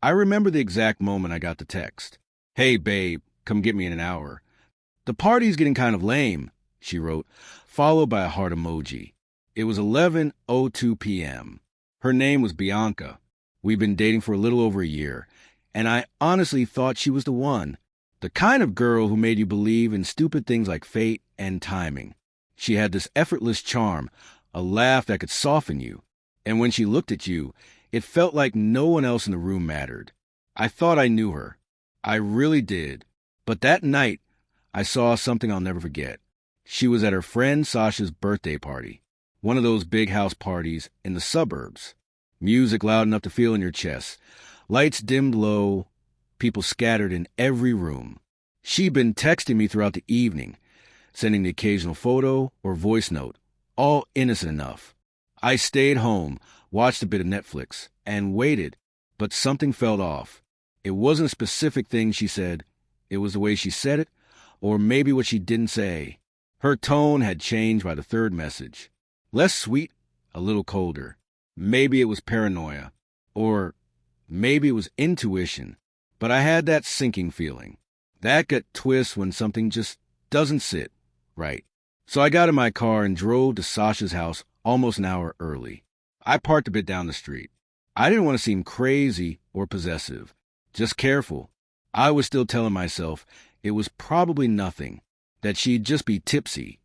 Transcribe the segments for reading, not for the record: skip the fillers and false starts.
I remember the exact moment I got the text. "Hey, babe, come get me in an hour." "The party's getting kind of lame," she wrote, followed by a heart emoji. It was 11:02 p.m. Her name was Bianca. We'd been dating for a little over a year, and I honestly thought she was the one. The kind of girl who made you believe in stupid things like fate and timing. She had this effortless charm, a laugh that could soften you, and when she looked at you, it felt like no one else in the room mattered. I thought I knew her. I really did. But that night, I saw something I'll never forget. She was at her friend Sasha's birthday party, one of those big house parties in the suburbs. Music loud enough to feel in your chest, lights dimmed low, people scattered in every room. She'd been texting me throughout the evening, sending the occasional photo or voice note, all innocent enough. I stayed home, watched a bit of Netflix, and waited, but something felt off. It wasn't a specific thing she said. It was the way she said it, or maybe what she didn't say. Her tone had changed by the third message. Less sweet, a little colder. Maybe it was paranoia, or maybe it was intuition, but I had that sinking feeling. That gut twist when something just doesn't sit right. So I got in my car and drove to Sasha's house almost an hour early. I parked a bit down the street. I didn't want to seem crazy or possessive, just careful. I was still telling myself it was probably nothing, that she'd just be tipsy,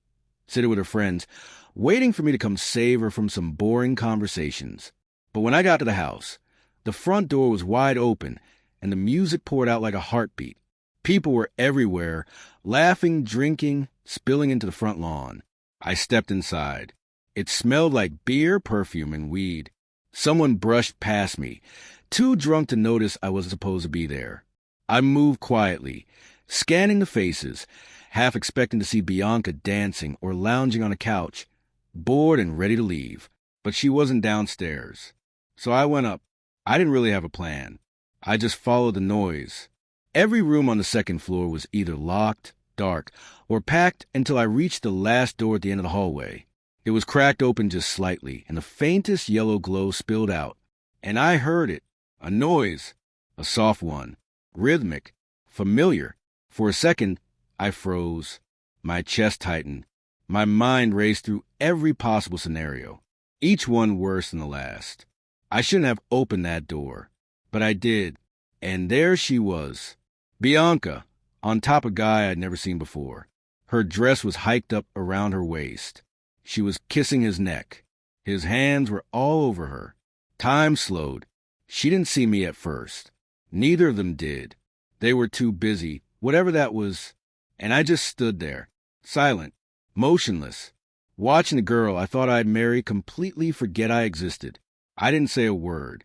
sitting with her friends, waiting for me to come save her from some boring conversations. But when I got to the house, the front door was wide open, and the music poured out like a heartbeat. People were everywhere, laughing, drinking, spilling into the front lawn. I stepped inside. It smelled like beer, perfume, and weed. Someone brushed past me, too drunk to notice I wasn't supposed to be there. I moved quietly, scanning the faces, half expecting to see Bianca dancing or lounging on a couch, bored and ready to leave. But she wasn't downstairs. So I went up. I didn't really have a plan. I just followed the noise. Every room on the second floor was either locked, dark, or packed until I reached the last door at the end of the hallway. It was cracked open just slightly, and the faintest yellow glow spilled out. And I heard it. A noise. A soft one. Rhythmic. Familiar. For a second, I froze. My chest tightened. My mind raced through every possible scenario, each one worse than the last. I shouldn't have opened that door, but I did. And there she was. Bianca, on top of a guy I'd never seen before. Her dress was hiked up around her waist. She was kissing his neck. His hands were all over her. Time slowed. She didn't see me at first. Neither of them did. They were too busy, whatever that was, and I just stood there, silent, motionless, watching the girl I thought I'd marry completely forget I existed. I didn't say a word.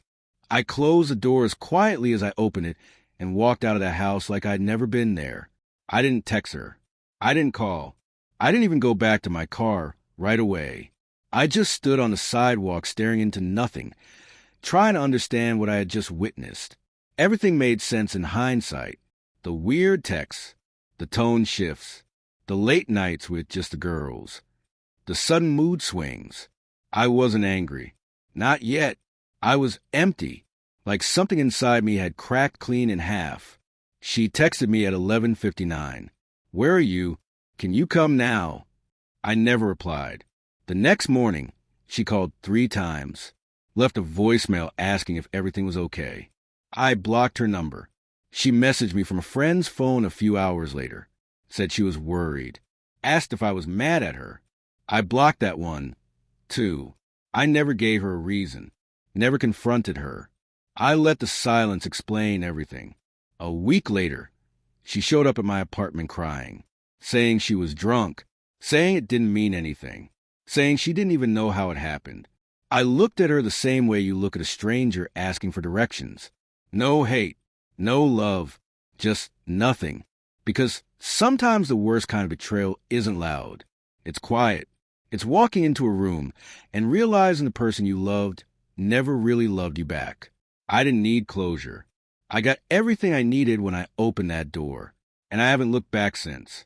I closed the door as quietly as I opened it and walked out of the house like I'd never been there. I didn't text her. I didn't call. I didn't even go back to my car right away. I just stood on the sidewalk staring into nothing, trying to understand what I had just witnessed. Everything made sense in hindsight. The weird texts, the tone shifts, the late nights with just the girls, the sudden mood swings. I wasn't angry. Not yet. I was empty, like something inside me had cracked clean in half. She texted me at 11:59. "Where are you? Can you come now?" I never replied. The next morning, she called 3 times, left a voicemail asking if everything was okay. I blocked her number. She messaged me from a friend's phone a few hours later, said she was worried, asked if I was mad at her. I blocked that one, too. I never gave her a reason, never confronted her. I let the silence explain everything. A week later, she showed up at my apartment crying, saying she was drunk, saying it didn't mean anything, saying she didn't even know how it happened. I looked at her the same way you look at a stranger asking for directions. No hate, no love, just nothing. Because sometimes the worst kind of betrayal isn't loud. It's quiet. It's walking into a room and realizing the person you loved never really loved you back. I didn't need closure. I got everything I needed when I opened that door, and I haven't looked back since.